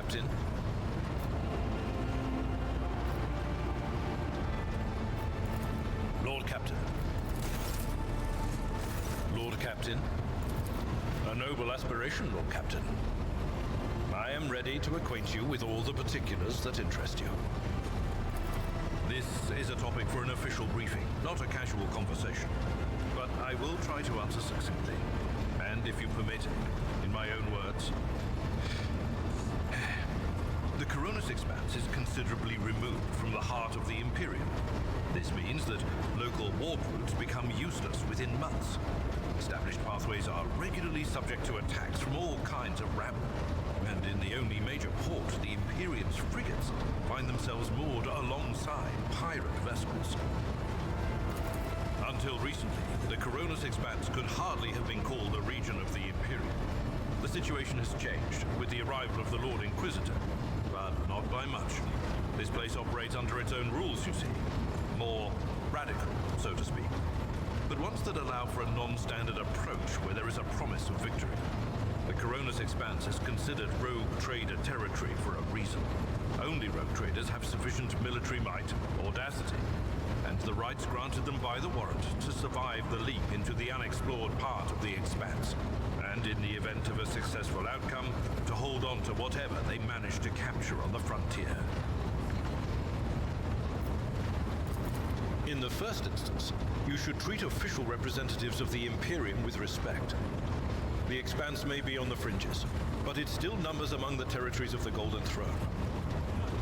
Captain. Lord Captain. Lord Captain. A noble aspiration, Lord Captain. I am ready to acquaint you with all the particulars that interest you. This is a topic for an official briefing, not a casual conversation. But I will try to answer succinctly, and if you permit, in my own words. The Coronis Expanse is considerably removed from the heart of the Imperium. This means that local warp routes become useless within months. Established pathways are regularly subject to attacks from all kinds of rabble. And in the only major port, the Imperium's frigates find themselves moored alongside pirate vessels. Until recently, the Coronis Expanse could hardly have been called a region of the Imperium. The situation has changed with the arrival of the Lord Inquisitor, but not by much. This place operates under its own rules, you see. More radical, so to speak. But ones that allow for a non-standard approach where there is a promise of victory. The Coronis Expanse is considered rogue trader territory for a reason. Only rogue traders have sufficient military might, audacity, and the rights granted them by the warrant to survive the leap into the unexplored part of the Expanse, and in the event of a successful outcome, to hold on to whatever they manage to capture on the frontier. In the first instance, you should treat official representatives of the Imperium with respect. The Expanse may be on the fringes, but it still numbers among the territories of the Golden Throne.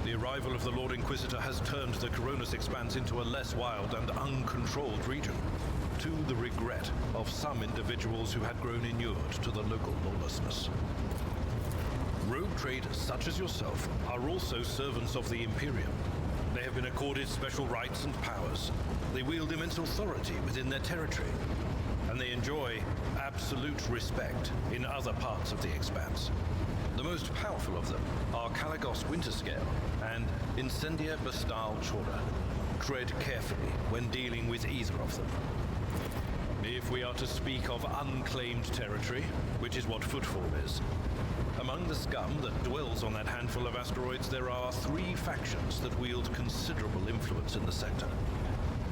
The arrival of the Lord Inquisitor has turned the Coronis Expanse into a less wild and uncontrolled region, to the regret of some individuals who had grown inured to the local lawlessness. Rogue traders such as yourself are also servants of the Imperium. They have been accorded special rights and powers. They wield immense authority within their territory, and they enjoy absolute respect in other parts of the Expanse. The most powerful of them are Caligos Winterscale and Incendia Bastal Chora. Tread carefully when dealing with either of them. If we are to speak of unclaimed territory, which is what Footfall is, among the scum that dwells on that handful of asteroids, there are 3 factions that wield considerable influence in the sector.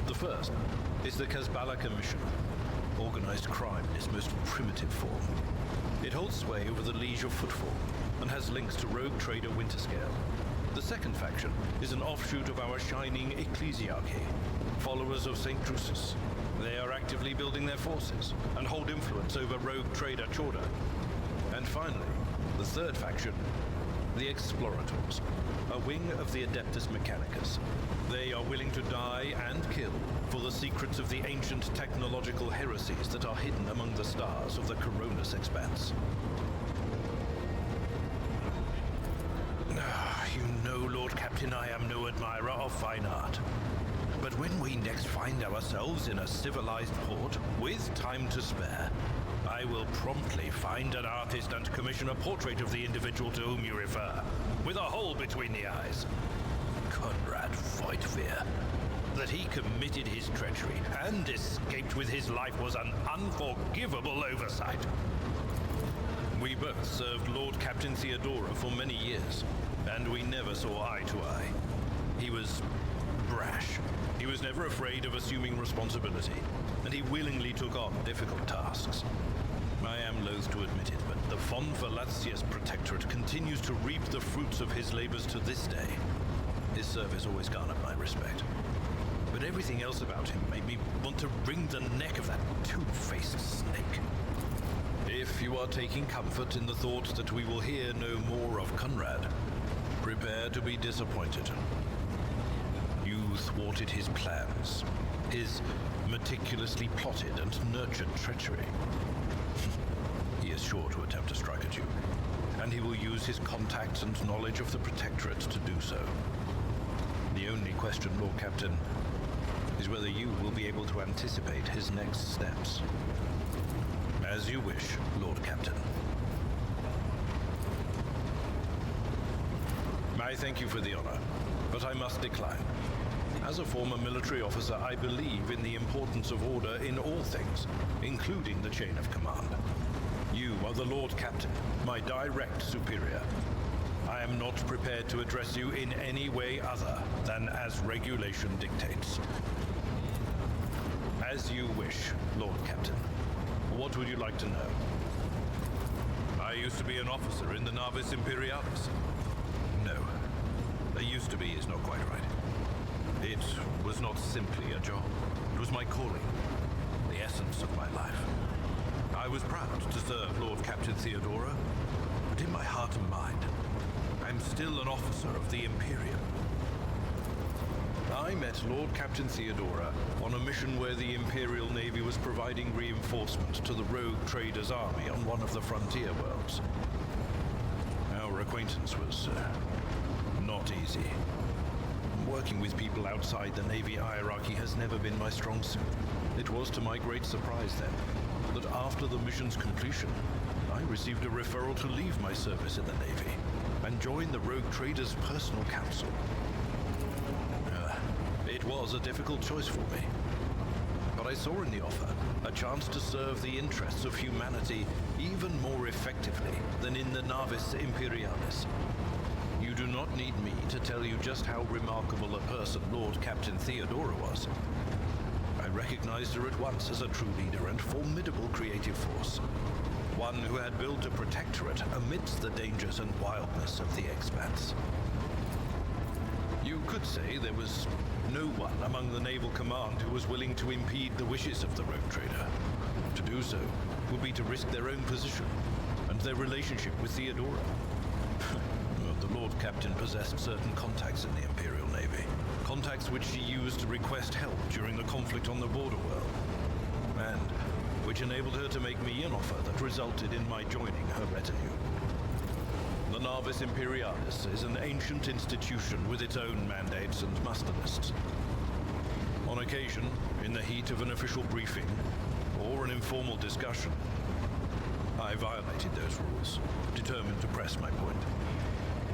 The first is the Kazbala Commission, organized crime in its most primitive form. It holds sway over the Liege of Footfall and has links to rogue trader Winterscale. The second faction is an offshoot of our shining ecclesiarchy, followers of St. Drusus. They are actively building their forces and hold influence over rogue trader Chorda. And finally, the third faction, the Explorators, a wing of the Adeptus Mechanicus. They are willing to die and kill for the secrets of the ancient technological heresies that are hidden among the stars of the Coronis Expanse. You know, Lord Captain, I am no admirer of fine art. But when we next find ourselves in a civilized port with time to spare, I will promptly find an artist and commission a portrait of the individual to whom you refer, with a hole between the eyes. Conrad Voigtveer. That he committed his treachery and escaped with his life was an unforgivable oversight. We both served Lord Captain Theodora for many years, and we never saw eye to eye. He was brash. He was never afraid of assuming responsibility, and he willingly took on difficult tasks. I am loath to admit it, but the Von Velatius Protectorate continues to reap the fruits of his labors to this day. His service always garnered my respect. But everything else about him made me want to wring the neck of that two-faced snake. If you are taking comfort in the thought that we will hear no more of Conrad, prepare to be disappointed. You thwarted his plans, his meticulously plotted and nurtured treachery. He is sure to attempt to strike at you, and he will use his contacts and knowledge of the Protectorate to do so. The only question, Lord Captain, is whether you will be able to anticipate his next steps. As you wish, Lord Captain. I thank you for the honor, but I must decline. As a former military officer, I believe in the importance of order in all things, including the chain of command. You are the Lord Captain, my direct superior. I am not prepared to address you in any way other than as regulation dictates. As you wish, Lord Captain. What would you like to know? I used to be an officer in the Navis Imperialis. No. Used to be is not quite right. It was not simply a job. It was my calling. The essence of my life. I was proud to serve Lord Captain Theodora, but in my heart and mind, I'm still an officer of the Imperium. I met Lord Captain Theodora on a mission where the Imperial Navy was providing reinforcement to the rogue traders' army on one of the frontier worlds. Our acquaintance was not easy. Working with people outside the Navy hierarchy has never been my strong suit. It was to my great surprise then that after the mission's completion, I received a referral to leave my service in the Navy and join the rogue traders' personal council. It was a difficult choice for me, but I saw in the offer a chance to serve the interests of humanity even more effectively than in the Navis Imperialis. You do not need me to tell you just how remarkable a person Lord Captain Theodora was. I recognized her at once as a true leader and formidable creative force. One who had built a protectorate amidst the dangers and wildness of the Expanse. You could say there was no one among the naval command who was willing to impede the wishes of the rogue trader. To do so would be to risk their own position and their relationship with Theodora. The Lord Captain possessed certain contacts in the Imperial Navy. Contacts which she used to request help during the conflict on the border world. And which enabled her to make me an offer that resulted in my joining her retinue. The Navis Imperialis is an ancient institution with its own mandates and muster lists. On occasion, in the heat of an official briefing or an informal discussion, I violated those rules, determined to press my point.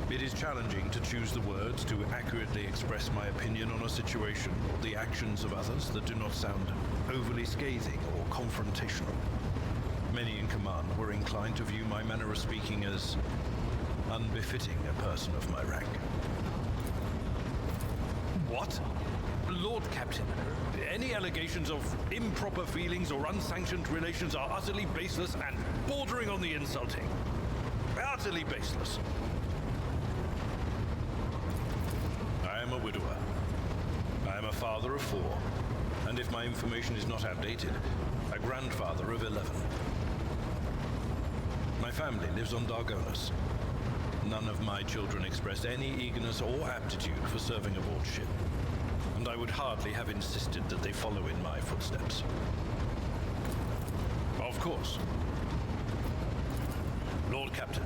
It is challenging to choose the words to accurately express my opinion on a situation or the actions of others that do not sound overly scathing or confrontational. Many in command were inclined to view my manner of speaking as unbefitting a person of my rank. What? Lord Captain, any allegations of improper feelings or unsanctioned relations are utterly baseless and bordering on the insulting. Utterly baseless. I am a widower. I am a father of 4, and if my information is not outdated, a grandfather of 11. My family lives on Dargonus. None of my children express any eagerness or aptitude for serving aboard ship, and I would hardly have insisted that they follow in my footsteps. Of course. Lord Captain.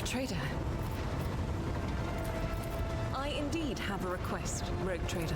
Trader. I indeed have a request, Rogue Trader.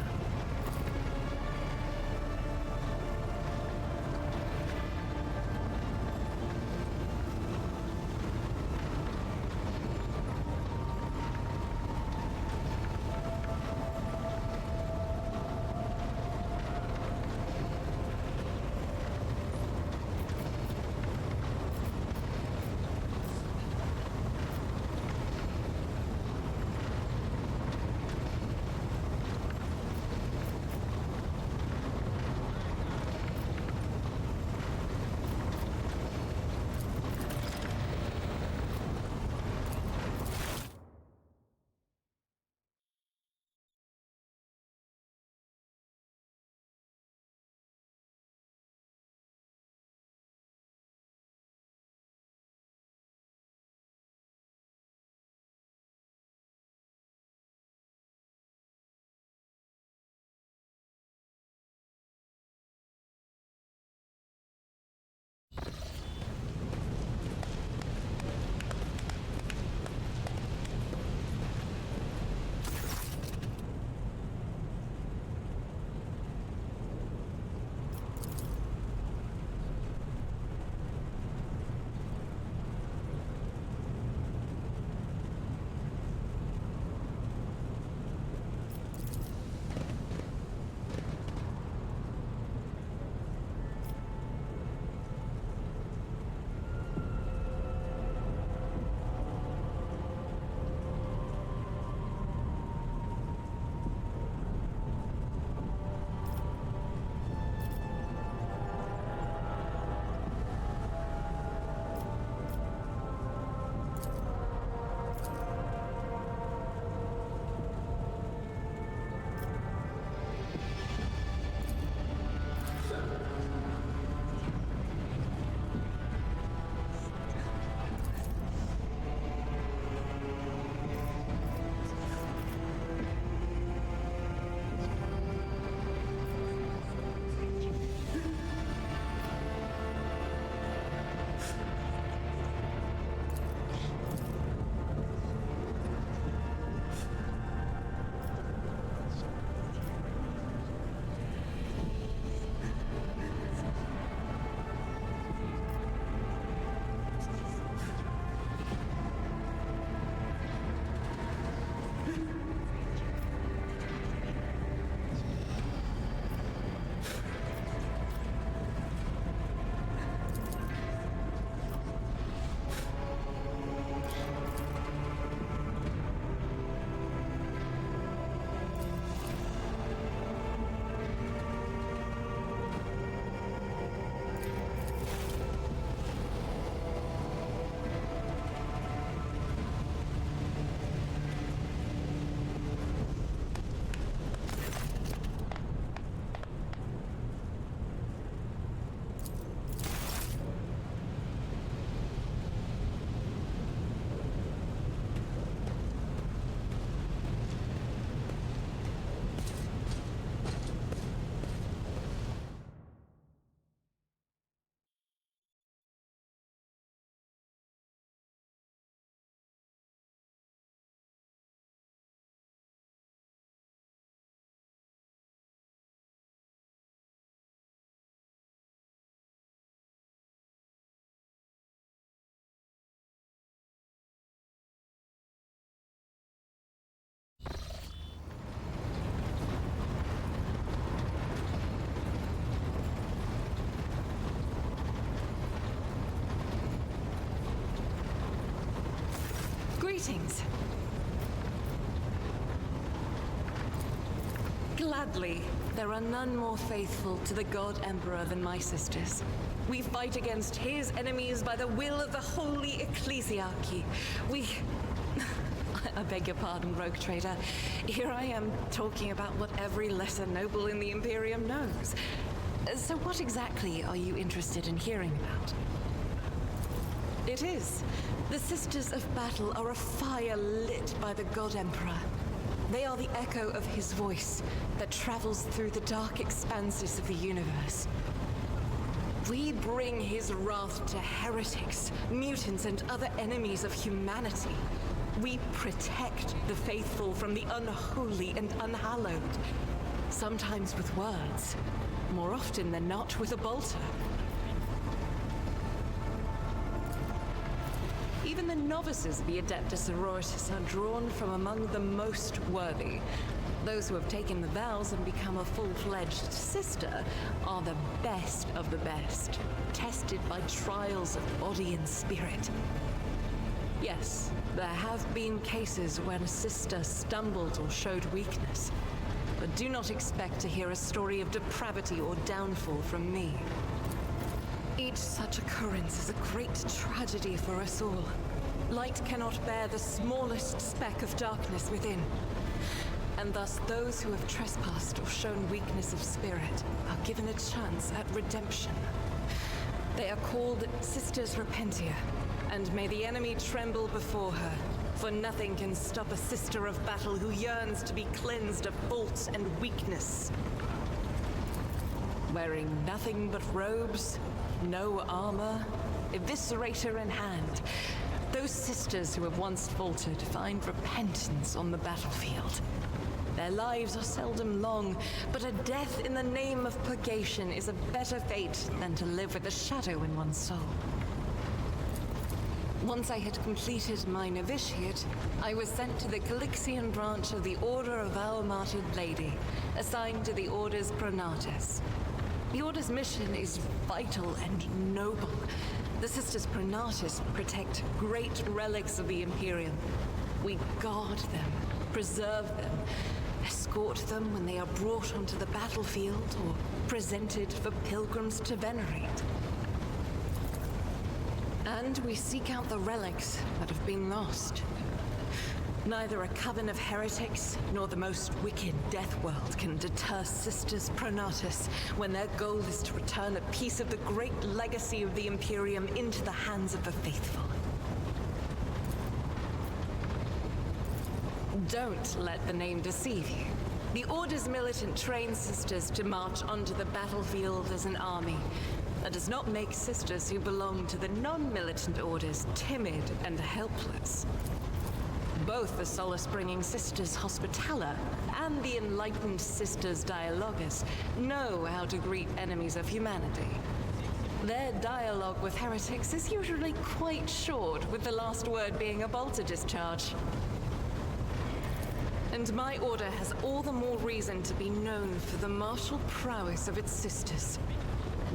Greetings. Gladly, there are none more faithful to the God Emperor than my sisters. We fight against his enemies by the will of the Holy Ecclesiarchy. I beg your pardon, Rogue Trader. Here I am talking about what every lesser noble in the Imperium knows. So what exactly are you interested in hearing about? It is. The Sisters of Battle are a fire lit by the God Emperor. They are the echo of his voice that travels through the dark expanses of the universe. We bring his wrath to heretics, mutants, and other enemies of humanity. We protect the faithful from the unholy and unhallowed. Sometimes with words, more often than not with a bolter. Even the novices of the Adeptus Sororitas are drawn from among the most worthy. Those who have taken the vows and become a full-fledged sister are the best of the best, tested by trials of body and spirit. Yes, there have been cases when a sister stumbled or showed weakness, but do not expect to hear a story of depravity or downfall from me. Each such occurrence is a great tragedy for us all. Light cannot bear the smallest speck of darkness within. And thus those who have trespassed or shown weakness of spirit are given a chance at redemption. They are called Sisters Repentia, and may the enemy tremble before her, for nothing can stop a sister of battle who yearns to be cleansed of fault and weakness. Wearing nothing but robes, no armor, eviscerator in hand, those sisters who have once faltered find repentance on the battlefield. Their lives are seldom long, but a death in the name of purgation is a better fate than to live with a shadow in one's soul. Once I had completed my novitiate, I was sent to the Calixian branch of the Order of Our Martyred Lady, assigned to the Order's Pronatus. The Order's mission is vital and noble. The Sisters Pronatus protect great relics of the Imperium. We guard them, preserve them, escort them when they are brought onto the battlefield or presented for pilgrims to venerate. And we seek out the relics that have been lost. Neither a coven of heretics nor the most wicked death world can deter Sisters Pronatus when their goal is to return a piece of the great legacy of the Imperium into the hands of the faithful. Don't let the name deceive you. The Order's militant trains sisters to march onto the battlefield as an army. That does not make sisters who belong to the non-militant orders timid and helpless. Both the solace-bringing Sisters Hospitaller and the enlightened Sisters Dialogus know how to greet enemies of humanity. Their dialogue with heretics is usually quite short, with the last word being a bolter discharge. And my order has all the more reason to be known for the martial prowess of its sisters.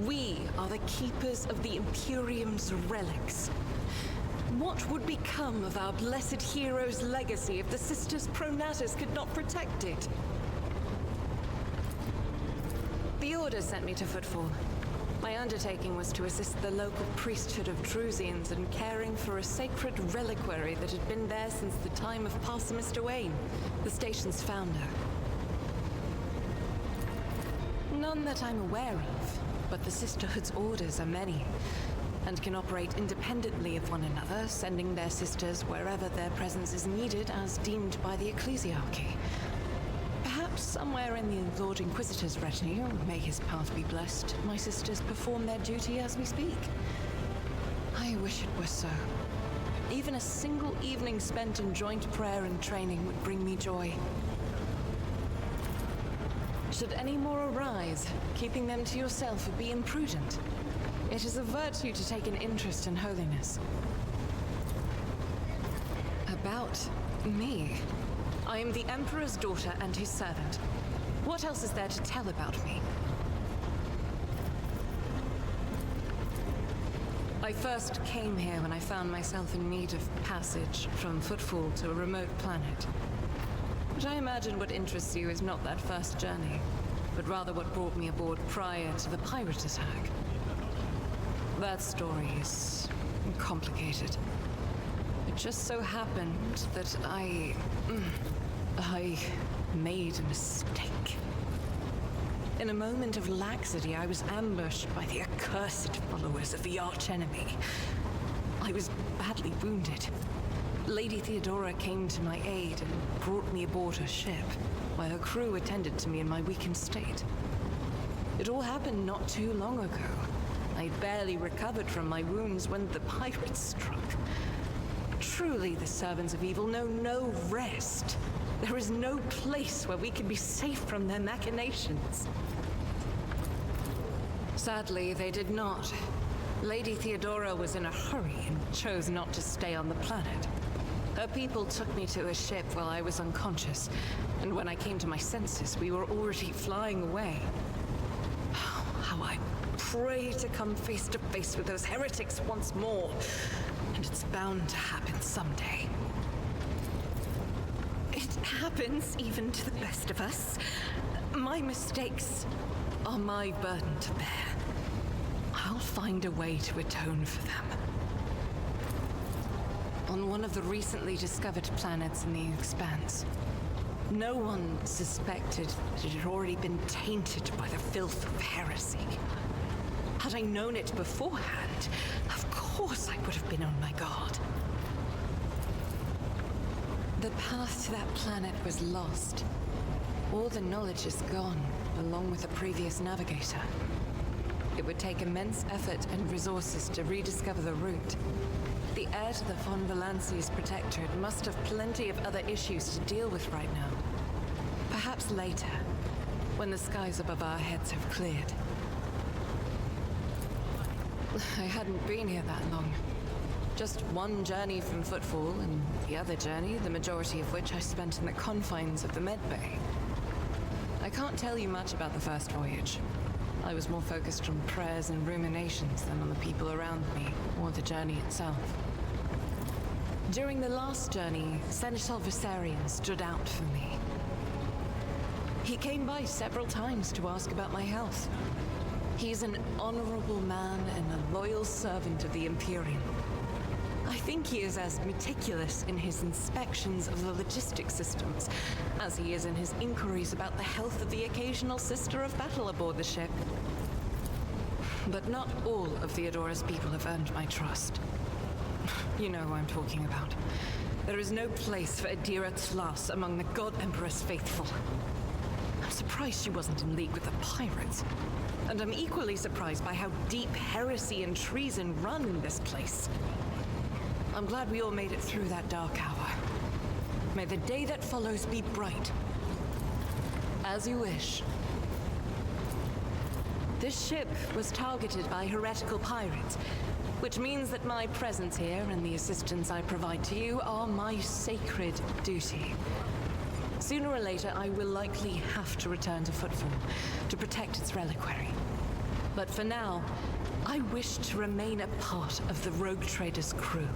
We are the keepers of the Imperium's relics. What would become of our blessed hero's legacy if the Sisters Pronatus could not protect it? The Order sent me to Footfall. My undertaking was to assist the local priesthood of Drusians in caring for a sacred reliquary that had been there since the time of Pastor Mr. Wayne, the station's founder. None that I'm aware of, but the Sisterhood's orders are many, and can operate independently of one another, sending their sisters wherever their presence is needed as deemed by the ecclesiarchy. Perhaps somewhere in the Lord Inquisitor's retinue, may his path be blessed, my sisters perform their duty as we speak. I wish it were so. Even a single evening spent in joint prayer and training would bring me joy. Should any more arise, keeping them to yourself would be imprudent. It is a virtue to take an interest in holiness. About me. I am the Emperor's daughter and his servant. What else is there to tell about me? I first came here when I found myself in need of passage from Footfall to a remote planet. But I imagine what interests you is not that first journey, but rather what brought me aboard prior to the pirate attack. That story is complicated. It just so happened that I made a mistake. In a moment of laxity, I was ambushed by the accursed followers of the archenemy. I was badly wounded. Lady Theodora came to my aid and brought me aboard her ship, while her crew attended to me in my weakened state. It all happened not too long ago. I'd barely recovered from my wounds when the pirates struck. Truly, the servants of evil know no rest. There is no place where we can be safe from their machinations. Sadly, they did not. Lady Theodora was in a hurry and chose not to stay on the planet. Her people took me to a ship while I was unconscious, and when I came to my senses, we were already flying away. How I pray to come face to face with those heretics once more, and it's bound to happen someday. It happens even to the best of us. My mistakes are my burden to bear. I'll find a way to atone for them. On one of the recently discovered planets in the Expanse, no one suspected that it had already been tainted by the filth of heresy. Had I known it beforehand, of course I would have been on my guard. The path to that planet was lost. All the knowledge is gone, along with the previous navigator. It would take immense effort and resources to rediscover the route. The heir to the von Valanci's protectorate must have plenty of other issues to deal with right now. Perhaps later, when the skies above our heads have cleared. I hadn't been here that long. Just one journey from Footfall, and the other journey, the majority of which I spent in the confines of the Medbay. I can't tell you much about the first voyage. I was more focused on prayers and ruminations than on the people around me, or the journey itself. During the last journey, Senator Viserion stood out for me. He came by several times to ask about my health. He's an honorable man and a loyal servant of the Imperium. I think he is as meticulous in his inspections of the logistics systems as he is in his inquiries about the health of the occasional sister of battle aboard the ship. But not all of Theodora's people have earned my trust. You know who I'm talking about. There is no place for Adira Tlas among the God Emperor's faithful. I'm surprised she wasn't in league with the pirates. And I'm equally surprised by how deep heresy and treason run in this place. I'm glad we all made it through that dark hour. May the day that follows be bright. As you wish. This ship was targeted by heretical pirates, which means that my presence here and the assistance I provide to you are my sacred duty. Sooner or later, I will likely have to return to Footfall to protect its reliquary. But for now, I wish to remain a part of the Rogue Trader's crew.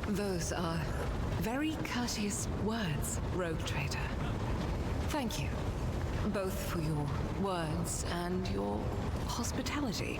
Those are very courteous words, Rogue Trader. Thank you, both for your words and your hospitality.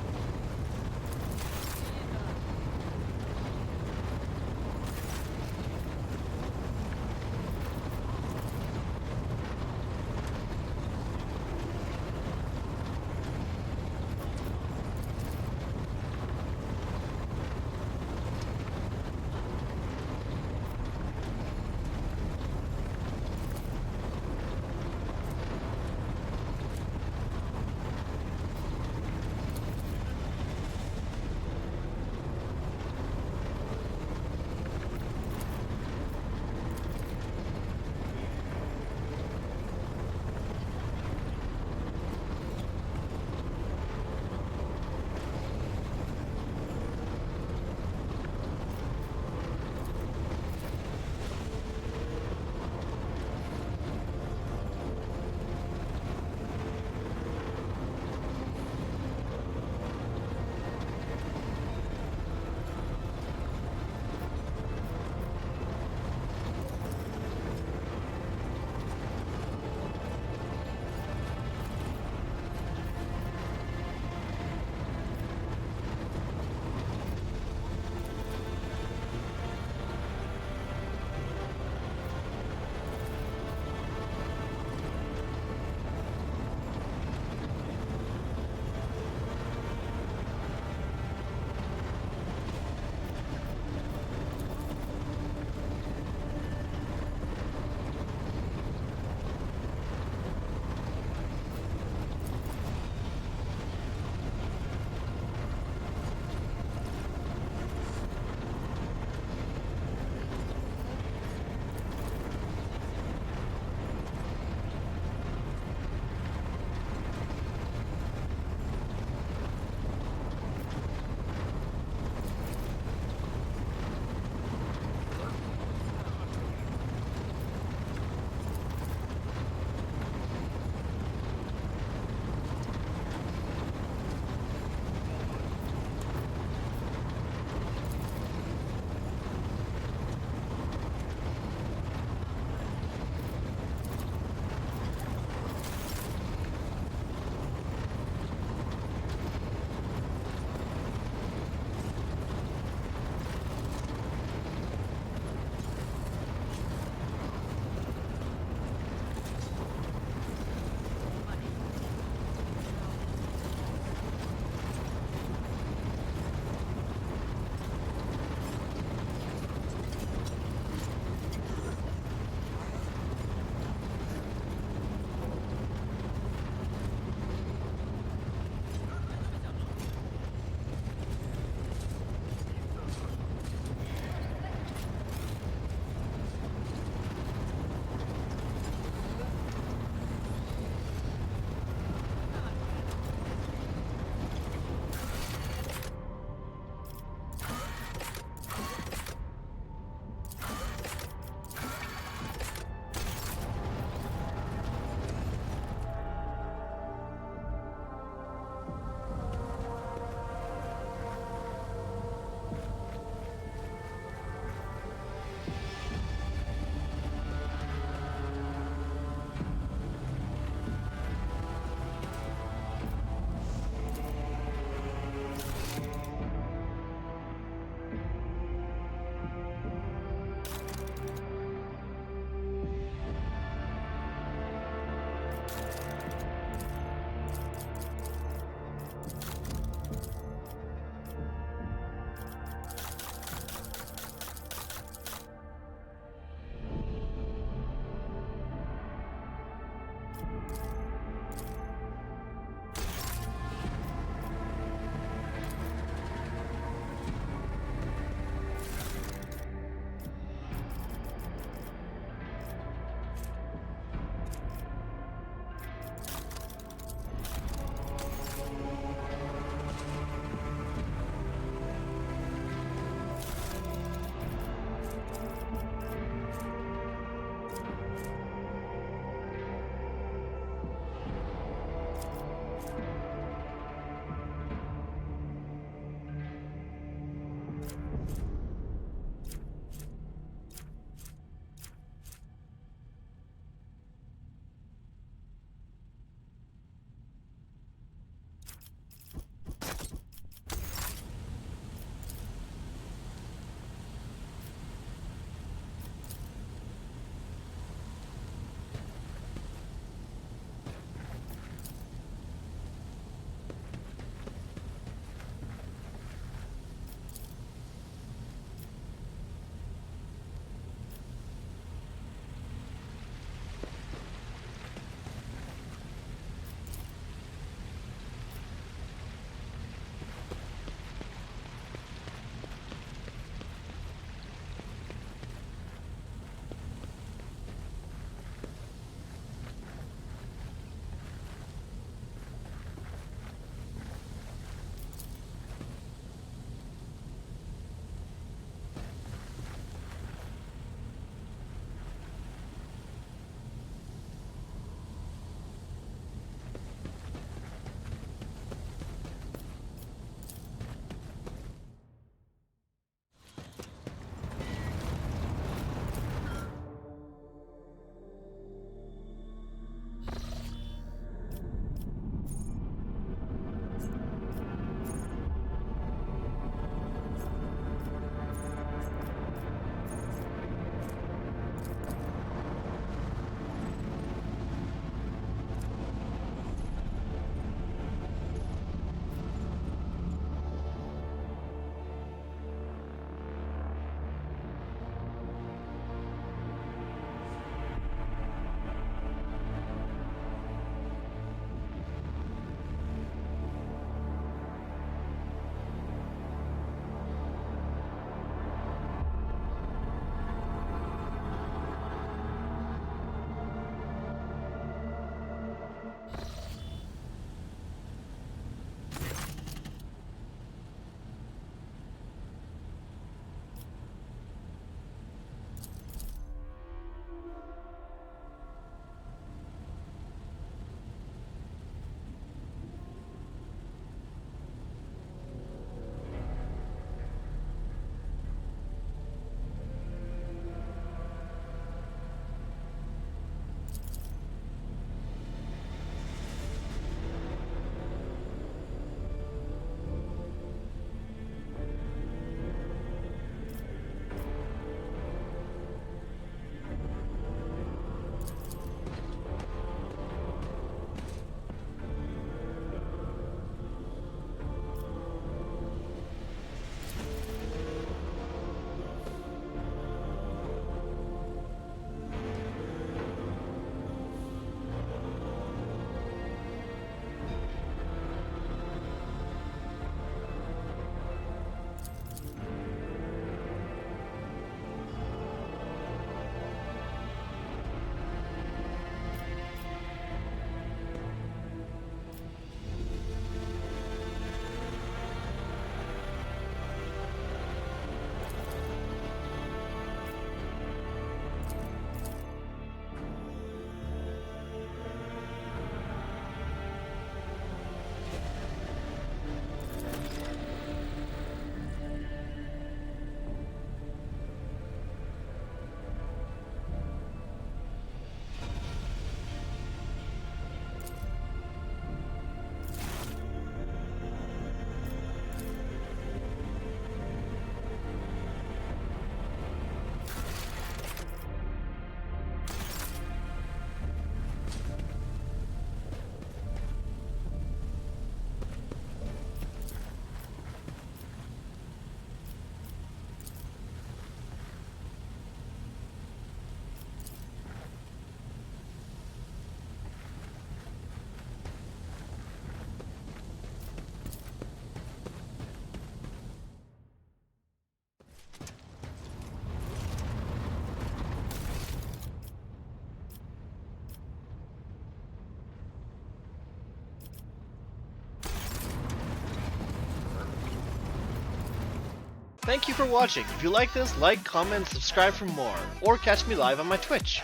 Thank you for watching. If you like this, like, comment, and subscribe for more, or catch me live on my Twitch.